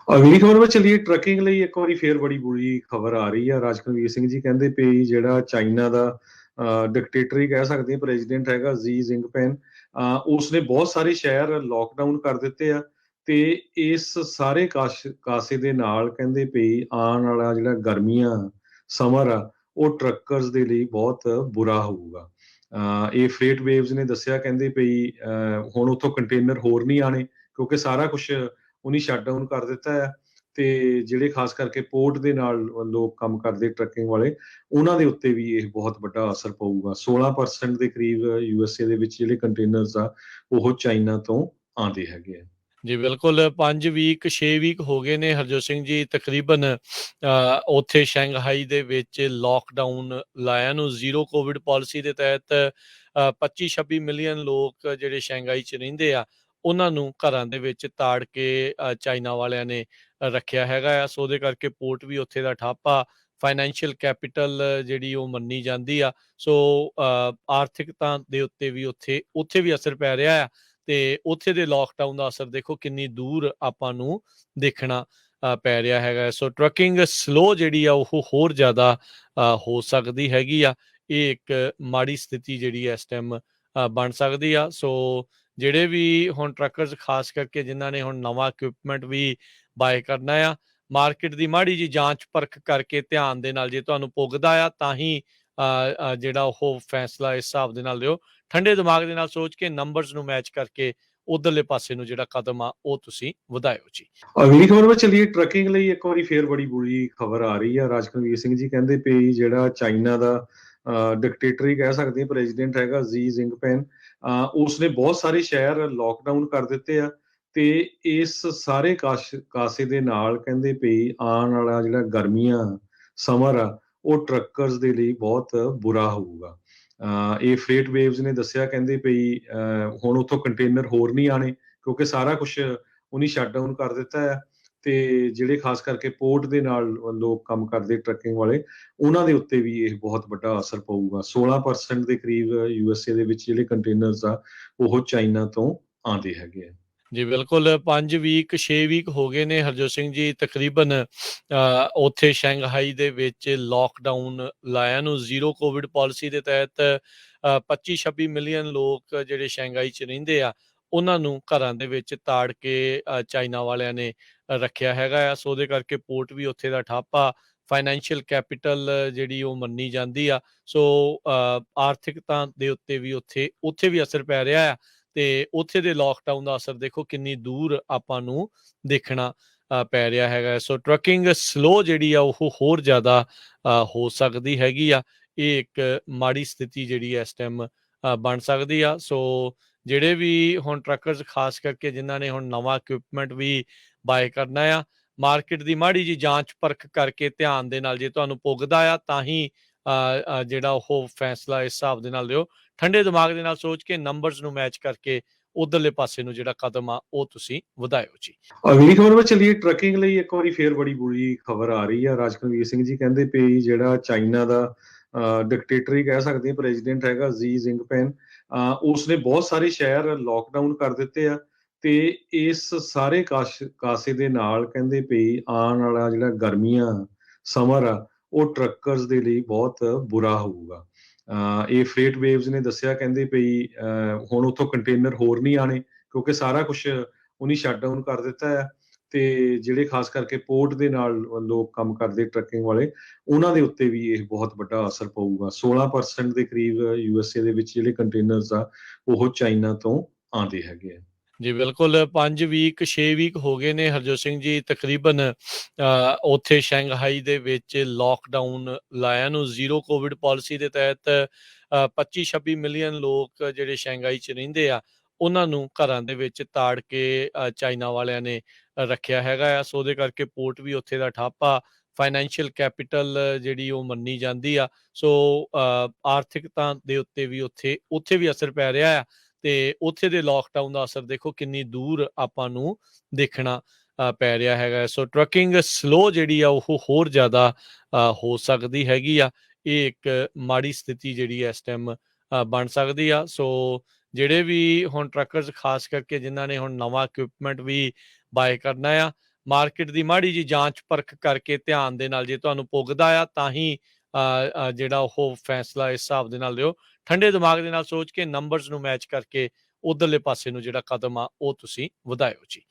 ਅਗਲੀ ਖਬਰ ਵਿੱਚ ਚਲੀਏ। ਟਰੱਕਿੰਗ ਲਈ ਇੱਕ ਵਾਰੀ ਫੇਰ ਬੜੀ ਬੁਰੀ ਖਬਰ ਆ ਰਹੀ ਆ। ਰਾਜਕਨਵੀਰ ਸਿੰਘ ਜੀ ਕਹਿੰਦੇ ਪਈ ਜਿਹੜਾ ਚਾਈਨਾ ਦਾ ਡਿਕਟੇਟਰ ਹੀ ਕਹਿ ਸਕਦੇ ਪ੍ਰੈਜ਼ੀਡੈਂਟ ਹੈਗਾ ਜੀ ਜਿੰਗਪਿੰਗ, ਉਸਨੇ ਬਹੁਤ ਸਾਰੇ ਸ਼ਹਿਰ ਲੋਕਡਾਊਨ ਕਰ ਦਿੱਤੇ ਆ। ਤੇ ਇਸ ਸਾਰੇ ਕਾਸੇ ਦੇ ਨਾਲ ਕਹਿੰਦੇ ਪਈ ਆਉਣ ਵਾਲਾ ਜਿਹੜਾ ਗਰਮੀਆਂ ਸਮਰ ਆ ਉਹ ਟਰੱਕਰਸ ਦੇ ਲਈ ਬਹੁਤ ਬੁਰਾ ਹੋਊਗਾ। ਇਹ ਫਰੇਟ ਵੇਵਸ ਨੇ ਦੱਸਿਆ, ਕਹਿੰਦੇ ਪਈ ਹੁਣ ਉੱਥੋਂ ਕੰਟੇਨਰ ਹੋਰ ਨਹੀਂ ਆਣੇ ਕਿਉਂਕਿ ਸਾਰਾ ਕੁਝ ਉਹਨੇ ਸ਼ਟਡਾਊਨ ਕਰ ਦਿੱਤਾ ਹੈ। ਤੇ ਜਿਹੜੇ ਖਾਸ ਕਰਕੇ ਪੋਰਟ ਦੇ ਨਾਲ ਲੋਕ ਕੰਮ ਕਰਦੇ ਟਰੱਕਿੰਗ ਵਾਲੇ, ਉਹਨਾਂ ਦੇ ਉੱਤੇ ਵੀ ਇਹ ਬਹੁਤ ਵੱਡਾ ਅਸਰ ਪਊਗਾ। 16% ਦੇ ਕਰੀਬ USA ਦੇ ਵਿੱਚ ਜਿਹੜੇ ਕੰਟੇਨਰਸ ਆ ਉਹ ਚਾਈਨਾ ਤੋਂ ਆਉਂਦੇ ਹੈਗੇ ਆ। ਜੀ ਬਿਲਕੁਲ, 5 ਵੀਕ 6 ਵੀਕ ਹੋ ਗਏ ਨੇ ਹਰਜੋਤ ਸਿੰਘ ਜੀ ਤਕਰੀਬਨ ਉੱਥੇ ਸ਼ੰਘਾਈ ਦੇ ਵਿੱਚ ਲੋਕਡਾਊਨ ਲਾਇਆ ਨੂੰ। ਜ਼ੀਰੋ ਕੋਵਿਡ ਪਾਲਿਸੀ ਦੇ ਤਹਿਤ 25-26 ਮਿਲੀਅਨ ਲੋਕ ਜਿਹੜੇ ਸ਼ੰਘਾਈ 'ਚ ਰਹਿੰਦੇ ਆ ਉਹਨਾਂ ਨੂੰ ਘਰਾਂ ਦੇ ਵਿੱਚ ਤਾੜ ਕੇ ਚਾਈਨਾ ਵਾਲਿਆਂ ਨੇ ਰੱਖਿਆ ਹੈਗਾ ਆ। ਸੋ ਉਹਦੇ ਕਰਕੇ ਪੋਰਟ ਵੀ ਉੱਥੇ ਦਾ ਠੱਪ ਆ। ਫਾਈਨੈਂਸ਼ੀਅਲ ਕੈਪੀਟਲ ਜਿਹੜੀ ਉਹ ਮੰਨੀ ਜਾਂਦੀ ਆ। ਸੋ ਆਰਥਿਕਤਾ ਦੇ ਉੱਤੇ ਵੀ ਉੱਥੇ ਵੀ ਅਸਰ ਪੈ ਰਿਹਾ ਆ। ਤੇ ਉੱਥੇ ਦੇ ਲੋਕਡਾਊਨ ਦਾ ਅਸਰ ਦੇਖੋ ਕਿੰਨੀ ਦੂਰ ਆਪਾਂ ਨੂੰ ਦੇਖਣਾ ਪੈ ਰਿਹਾ ਹੈਗਾ। ਸੋ ਟਰੱਕਿੰਗ ਸਲੋ ਜਿਹੜੀ ਆ ਉਹ ਹੋਰ ਜ਼ਿਆਦਾ ਹੋ ਸਕਦੀ ਹੈਗੀ ਆ। ਇਹ ਇੱਕ ਮਾੜੀ ਸਥਿਤੀ ਜਿਹੜੀ ਇਸ ਟਾਈਮ ਬਣ ਸਕਦੀ ਆ। ਸੋ ਜਿਹੜੇ ਵੀ ਹੁਣ ਟਰੱਕਰਸ ਖਾਸ ਕਰਕੇ ਜਿਨ੍ਹਾਂ ਨੇ ਹੁਣ ਨਵਾਂ ਇਕਵਿਪਮੈਂਟ ਵੀ ਬਾਏ ਕਰਨਾ ਆ, ਮਾਰਕੀਟ ਦੀ ਮਾੜੀ ਜੀ ਜਾਂਚ ਪਰਖ ਕਰਕੇ ਧਿਆਨ ਦੇ ਨਾਲ ਜੇ ਤੁਹਾਨੂੰ ਪੁੱਗਦਾ ਆ ਤਾਂ ਹੀ ਜਿਹੜਾ ਉਹ ਫੈਸਲਾ ਇਸ ਹਿਸਾਬ ਦੇ ਨਾਲ ਲਿਓ। ਠੰਡੇ ਦਿਮਾਗ ਦੇ ਨਾਲ ਸੋਚ ਕੇ ਨੰਬਰਸ ਨੂੰ ਮੈਚ ਕਰਕੇ ਉਧਰਲੇ ਪਾਸੇ ਨੂੰ ਜਿਹੜਾ ਕਦਮ ਆ ਉਹ ਤੁਸੀਂ ਵਧਾਇਓ ਜੀ। ਅਗਲੀ ਖਬਰ ਵਿੱਚ ਚਲੀਏ। ਟਰੱਕਿੰਗ ਲਈ ਇੱਕ ਵਾਰੀ ਫੇਰ ਬੜੀ ਬੁਰੀ ਖਬਰ ਆ ਰਹੀ ਆ। ਰਾਜਕਨਵੀਰ ਸਿੰਘ ਜੀ ਕਹਿੰਦੇ ਪਈ ਜਿਹੜਾ ਚਾਈਨਾ ਦਾ ਡਿਕਟੇਟਰ ਹੀ ਕਹਿ ਸਕਦੇ ਪ੍ਰੈਜ਼ੀਡੈਂਟ ਹੈਗਾ ਜੀ ਜਿੰਗਪਿੰਗ, ਉਸਨੇ ਬਹੁਤ ਸਾਰੇ ਸ਼ਹਿਰ ਲੋਕਡਾਊਨ ਕਰ ਦਿੱਤੇ ਆ। ਤੇ ਇਸ ਸਾਰੇ ਕਾਸੇ ਦੇ ਨਾਲ ਕਹਿੰਦੇ ਪਈ ਆਉਣ ਵਾਲਾ ਜਿਹੜਾ ਗਰਮੀਆਂ ਸਮਰ ਆ ਉਹ ਟਰੱਕਰਸ ਦੇ ਲਈ ਬਹੁਤ ਬੁਰਾ ਹੋਊਗਾ। ਇਹ ਫਰੇਟ ਵੇਵਸ ਨੇ ਦੱਸਿਆ, ਕਹਿੰਦੇ ਪਈ ਹੁਣ ਉੱਥੋਂ ਕੰਟੇਨਰ ਹੋਰ ਨਹੀਂ ਆਣੇ ਕਿਉਂਕਿ ਸਾਰਾ ਕੁਝ ਉਹਨੇ ਸ਼ਟਡਾਊਨ ਕਰ ਦਿੱਤਾ ਹੈ। ਤੇ ਜਿਹੜੇ ਖਾਸ ਕਰਕੇ ਪੋਰਟ ਦੇ ਨਾਲ ਲੋਕ ਕੰਮ ਕਰਦੇ ਟਰੱਕਿੰਗ ਵਾਲੇ, ਉਹਨਾਂ ਦੇ ਉੱਤੇ ਵੀ ਇਹ ਬਹੁਤ ਵੱਡਾ ਅਸਰ ਪਊਗਾ। 16% ਦੇ ਕਰੀਬ USA ਦੇ ਵਿੱਚ ਜਿਹੜੇ ਕੰਟੇਨਰਸ ਆ ਉਹ ਚਾਈਨਾ ਤੋਂ ਆਉਂਦੇ ਹੈਗੇ ਆ। ਜੀ ਬਿਲਕੁਲ, 5 ਵੀਕ 6 ਵੀਕ ਹੋ ਗਏ ਨੇ ਹਰਜੋਤ ਸਿੰਘ ਜੀ ਤਕਰੀਬਨ ਉੱਥੇ ਸ਼ੰਘਾਈ ਦੇ ਵਿੱਚ ਲੋਕਡਾਊਨ ਲਾਇਆ ਨੂੰ। ਜ਼ੀਰੋ ਕੋਵਿਡ ਪਾਲਿਸੀ ਦੇ ਤਹਿਤ 25-26 ਮਿਲੀਅਨ ਲੋਕ ਜਿਹੜੇ ਸ਼ੰਘਾਈ 'ਚ ਰਹਿੰਦੇ ਆ ਉਹਨਾਂ ਨੂੰ ਘਰਾਂ ਦੇ ਵਿੱਚ ਤਾੜ ਕੇ ਚਾਈਨਾ ਵਾਲਿਆਂ ਨੇ ਰੱਖਿਆ ਹੈਗਾ ਆ। ਸੋ ਉਹਦੇ ਕਰਕੇ ਪੋਰਟ ਵੀ ਉੱਥੇ ਦਾ ਠੱਪ ਆ। ਫਾਈਨੈਂਸ਼ੀਅਲ ਕੈਪੀਟਲ ਜਿਹੜੀ ਉਹ ਮੰਨੀ ਜਾਂਦੀ ਆ। ਸੋ ਆਰਥਿਕਤਾ ਦੇ ਉੱਤੇ ਵੀ ਉੱਥੇ ਵੀ ਅਸਰ ਪੈ ਰਿਹਾ ਆ। ਤੇ ਉੱਥੇ ਦੇ ਲੋਕਡਾਊਨ ਦਾ ਅਸਰ ਦੇਖੋ ਕਿੰਨੀ ਦੂਰ ਆਪਾਂ ਨੂੰ ਦੇਖਣਾ ਪੈ ਰਿਹਾ ਹੈਗਾ। ਸੋ ਟਰੱਕਿੰਗ ਸਲੋ ਜਿਹੜੀ ਆ ਉਹ ਹੋਰ ਜ਼ਿਆਦਾ ਹੋ ਸਕਦੀ ਹੈਗੀ ਆ। ਇਹ ਇੱਕ ਮਾੜੀ ਸਥਿਤੀ ਜਿਹੜੀ ਇਸ ਟਾਈਮ ਬਣ ਸਕਦੀ ਆ। ਸੋ ਜਿਹੜੇ ਵੀ ਹੁਣ ਟਰੱਕਰਸ ਖਾਸ ਕਰਕੇ ਜਿਨ੍ਹਾਂ ਨੇ ਹੁਣ ਨਵਾਂ ਇਕਵਿਪਮੈਂਟ ਵੀ ਬਾਏ ਕਰਨਾ ਆ, ਮਾਰਕੀਟ ਦੀ ਮਾੜੀ ਜੀ ਜਾਂਚ ਪਰਖ ਕਰਕੇ ਧਿਆਨ ਦੇ ਨਾਲ ਜੇ ਤੁਹਾਨੂੰ ਪੁੱਗਦਾ ਆ ਤਾਂ ਹੀ ਜਿਹੜਾ ਉਹ ਫੈਸਲਾ ਇਸ ਹਿਸਾਬ ਦੇ ਨਾਲ ਲਿਓ। ਠੰਡੇ ਦਿਮਾਗ ਦੇ ਨਾਲ ਸੋਚ ਕੇ ਨੰਬਰਸ ਨੂੰ ਮੈਚ ਕਰਕੇ ਉਧਰਲੇ ਪਾਸੇ ਨੂੰ ਜਿਹੜਾ ਕਦਮ ਆ ਉਹ ਤੁਸੀਂ ਵਧਾਇਓ ਜੀ। ਅਗਲੀ ਖਬਰ ਵਿੱਚ ਚਲੀਏ। ਟਰੱਕਿੰਗ ਲਈ ਇੱਕ ਵਾਰੀ ਫੇਰ ਬੜੀ ਬੁਰੀ ਖਬਰ ਆ ਰਹੀ ਆ। ਰਾਜਕਨਵੀਰ ਸਿੰਘ ਜੀ ਕਹਿੰਦੇ ਪਈ ਜਿਹੜਾ ਚਾਈਨਾ ਦਾ ਡਿਕਟੇਟਰ ਹੀ ਕਹਿ ਸਕਦੇ ਪ੍ਰੈਜ਼ੀਡੈਂਟ ਹੈਗਾ ਜੀ ਜਿੰਗਪਿੰਗ, ਉਸਨੇ ਬਹੁਤ ਸਾਰੇ ਸ਼ਹਿਰ ਲੋਕਡਾਊਨ ਕਰ ਦਿੱਤੇ ਆ। ਤੇ ਇਸ ਸਾਰੇ ਕਾਸੇ ਦੇ ਨਾਲ ਕਹਿੰਦੇ ਪਈ ਆਉਣ ਵਾਲਾ ਜਿਹੜਾ ਗਰਮੀਆਂ ਸਮਰ ਆ ਉਹ ਟਰੱਕਰਸ ਦੇ ਲਈ ਬਹੁਤ ਬੁਰਾ ਹੋਊਗਾ। ਇਹ ਫਰੇਟ ਵੇਵਸ ਨੇ ਦੱਸਿਆ, ਕਹਿੰਦੇ ਪਈ ਹੁਣ ਉੱਥੋਂ ਕੰਟੇਨਰ ਹੋਰ ਨਹੀਂ ਆਣੇ ਕਿਉਂਕਿ ਸਾਰਾ ਕੁਝ ਉਹਨੇ ਸ਼ਟਡਾਊਨ ਕਰ ਦਿੱਤਾ ਹੈ। ਤੇ ਜਿਹੜੇ ਖਾਸ ਕਰਕੇ ਪੋਰਟ ਦੇ ਨਾਲ ਲੋਕ ਕੰਮ ਕਰਦੇ ਟਰੱਕਿੰਗ ਵਾਲੇ, ਉਹਨਾਂ ਦੇ ਉੱਤੇ ਵੀ ਇਹ ਬਹੁਤ ਵੱਡਾ ਅਸਰ ਪਊਗਾ। 16% ਦੇ ਕਰੀਬ USA ਦੇ ਵਿੱਚ ਜਿਹੜੇ ਕੰਟੇਨਰਸ ਆ ਉਹ ਚਾਈਨਾ ਤੋਂ ਆਉਂਦੇ ਹੈਗੇ ਆ। ਜੀ ਬਿਲਕੁਲ, 5 ਵੀਕ 6 ਵੀਕ ਹੋ ਗਏ ਨੇ ਹਰਜੋਤ ਸਿੰਘ ਜੀ ਤਕਰੀਬਨ ਉੱਥੇ ਸ਼ੰਘਾਈ ਦੇ ਵਿੱਚ ਲੋਕਡਾਊਨ ਲਾਇਆ ਨੂੰ। ਜ਼ੀਰੋ ਕੋਵਿਡ ਪਾਲਿਸੀ ਦੇ ਤਹਿਤ 25-26 ਮਿਲੀਅਨ ਲੋਕ ਜਿਹੜੇ ਸ਼ੰਘਾਈ 'ਚ ਰਹਿੰਦੇ ਆ ਉਹਨਾਂ ਨੂੰ ਘਰਾਂ ਦੇ ਵਿੱਚ ਤਾੜ ਕੇ ਚਾਈਨਾ ਵਾਲਿਆਂ ਨੇ ਰੱਖਿਆ ਹੈਗਾ ਆ। ਸੋ ਉਹਦੇ ਕਰਕੇ ਪੋਰਟ ਵੀ ਉੱਥੇ ਦਾ ਠੱਪ ਆ। ਫਾਈਨੈਂਸ਼ੀਅਲ ਕੈਪੀਟਲ ਜਿਹੜੀ ਉਹ ਮੰਨੀ ਜਾਂਦੀ ਆ। ਸੋ ਆਰਥਿਕਤਾ ਦੇ ਉੱਤੇ ਵੀ ਅਸਰ ਪੈ ਰਿਹਾ ਆ। ਤੇ ਉੱਥੇ ਦੇ ਲੋਕਡਾਊਨ ਦਾ ਅਸਰ ਦੇਖੋ ਕਿੰਨੀ ਦੂਰ ਆਪਾਂ ਨੂੰ ਦੇਖਣਾ ਪੈ ਰਿਹਾ ਹੈਗਾ। ਸੋ ਟਰੱਕਿੰਗ ਸਲੋ ਜਿਹੜੀ ਆ ਉਹ ਹੋਰ ਜ਼ਿਆਦਾ ਹੋ ਸਕਦੀ ਹੈਗੀ ਆ। ਇਹ ਇੱਕ ਮਾੜੀ ਸਥਿਤੀ ਜਿਹੜੀ ਇਸ ਟਾਈਮ ਬਣ ਸਕਦੀ ਆ। ਸੋ ਜਿਹੜੇ ਵੀ ਹੁਣ ਟਰੱਕਰਸ ਖਾਸ ਕਰਕੇ ਜਿਨ੍ਹਾਂ ਨੇ ਹੁਣ ਨਵਾਂ ਇਕਵਿਪਮੈਂਟ ਵੀ ਬਾਏ ਕਰਨਾ ਆ, ਮਾਰਕੀਟ ਦੀ ਮਾੜੀ ਜੀ ਜਾਂਚ ਪਰਖ ਕਰਕੇ ਧਿਆਨ ਦੇ ਨਾਲ ਜੇ ਤੁਹਾਨੂੰ ਪੁੱਗਦਾ ਆ ਤਾਂ ਹੀ ਜਿਹੜਾ ਉਹ ਫੈਸਲਾ ਇਸ ਹਿਸਾਬ ਦੇ ਨਾਲ ਲਿਓ। ਠੰਡੇ ਦਿਮਾਗ ਦੇ ਨਾਲ ਸੋਚ ਕੇ ਨੰਬਰਸ ਨੂੰ ਮੈਚ ਕਰਕੇ ਉਧਰਲੇ ਪਾਸੇ ਨੂੰ ਜਿਹੜਾ ਕਦਮ ਆ ਉਹ ਤੁਸੀਂ ਵਧਾਇਓ ਜੀ।